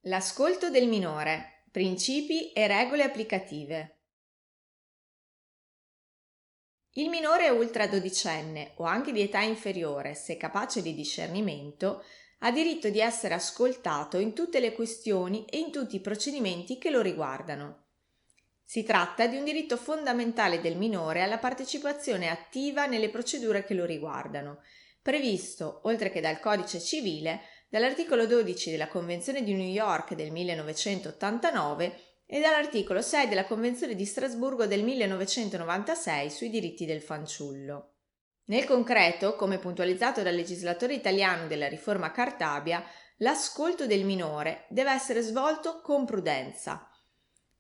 L'ascolto del minore. Principi e regole applicative. Il minore ultra dodicenne o anche di età inferiore, se capace di discernimento, ha diritto di essere ascoltato in tutte le questioni e in tutti i procedimenti che lo riguardano. Si tratta di un diritto fondamentale del minore alla partecipazione attiva nelle procedure che lo riguardano, previsto, oltre che dal Codice civile, dall'articolo 12 della Convenzione di New York del 1989 e dall'articolo 6 della Convenzione di Strasburgo del 1996 sui diritti del fanciullo. Nel concreto, come puntualizzato dal legislatore italiano della riforma Cartabia, l'ascolto del minore deve essere svolto con prudenza.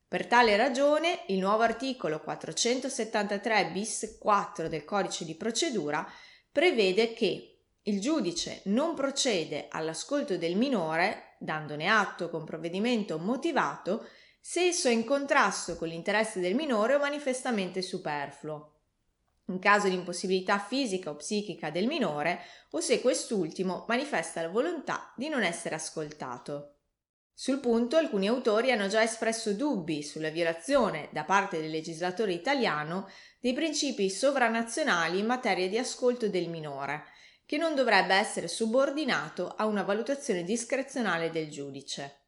Per tale ragione, il nuovo articolo 473 bis 4 del Codice di procedura prevede che il giudice non procede all'ascolto del minore, dandone atto con provvedimento motivato, se esso è in contrasto con l'interesse del minore o manifestamente superfluo, in caso di impossibilità fisica o psichica del minore o se quest'ultimo manifesta la volontà di non essere ascoltato. Sul punto alcuni autori hanno già espresso dubbi sulla violazione da parte del legislatore italiano dei principi sovranazionali in materia di ascolto del minore, che non dovrebbe essere subordinato a una valutazione discrezionale del giudice.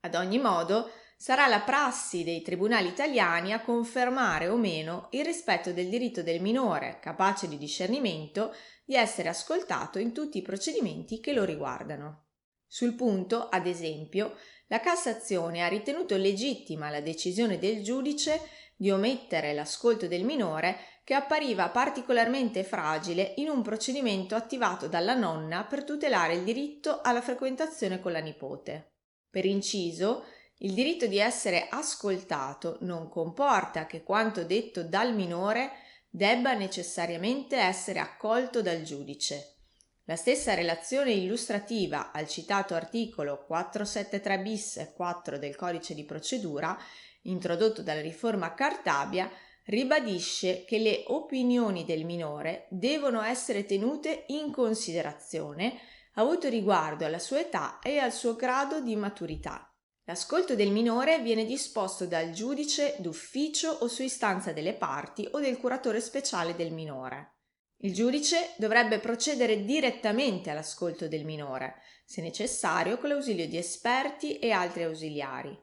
Ad ogni modo, sarà la prassi dei tribunali italiani a confermare o meno il rispetto del diritto del minore, capace di discernimento, di essere ascoltato in tutti i procedimenti che lo riguardano. Sul punto, ad esempio, la Cassazione ha ritenuto legittima la decisione del giudice di omettere l'ascolto del minore che appariva particolarmente fragile in un procedimento attivato dalla nonna per tutelare il diritto alla frequentazione con la nipote. Per inciso, il diritto di essere ascoltato non comporta che quanto detto dal minore debba necessariamente essere accolto dal giudice. La stessa relazione illustrativa al citato articolo 473 bis 4 del Codice di procedura, introdotto dalla riforma Cartabia, ribadisce che le opinioni del minore devono essere tenute in considerazione, avuto riguardo alla sua età e al suo grado di maturità. L'ascolto del minore viene disposto dal giudice d'ufficio o su istanza delle parti o del curatore speciale del minore. Il giudice dovrebbe procedere direttamente all'ascolto del minore, se necessario con l'ausilio di esperti e altri ausiliari.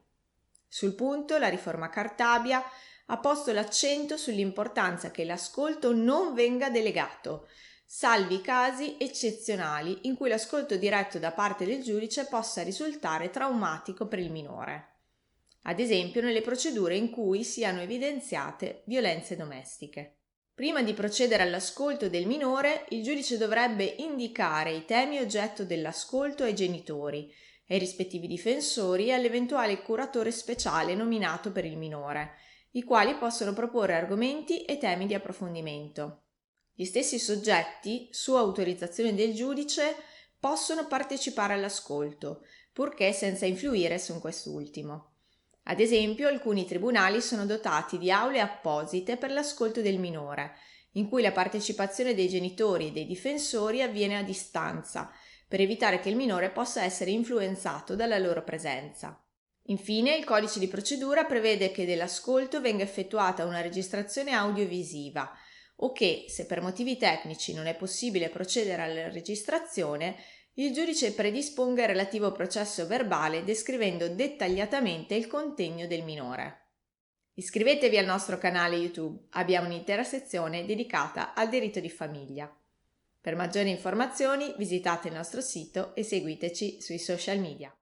Sul punto, la riforma Cartabia ha posto l'accento sull'importanza che l'ascolto non venga delegato, salvi casi eccezionali in cui l'ascolto diretto da parte del giudice possa risultare traumatico per il minore, ad esempio nelle procedure in cui siano evidenziate violenze domestiche. Prima di procedere all'ascolto del minore, il giudice dovrebbe indicare i temi oggetto dell'ascolto ai genitori, ai rispettivi difensori e all'eventuale curatore speciale nominato per il minore, i quali possono proporre argomenti e temi di approfondimento. Gli stessi soggetti, su autorizzazione del giudice, possono partecipare all'ascolto, purché senza influire su quest'ultimo. Ad esempio, alcuni tribunali sono dotati di aule apposite per l'ascolto del minore, in cui la partecipazione dei genitori e dei difensori avviene a distanza, per evitare che il minore possa essere influenzato dalla loro presenza. Infine, il codice di procedura prevede che dell'ascolto venga effettuata una registrazione audiovisiva o che, se per motivi tecnici non è possibile procedere alla registrazione, il giudice predisponga il relativo processo verbale descrivendo dettagliatamente il contegno del minore. Iscrivetevi al nostro canale YouTube, abbiamo un'intera sezione dedicata al diritto di famiglia. Per maggiori informazioni visitate il nostro sito e seguiteci sui social media.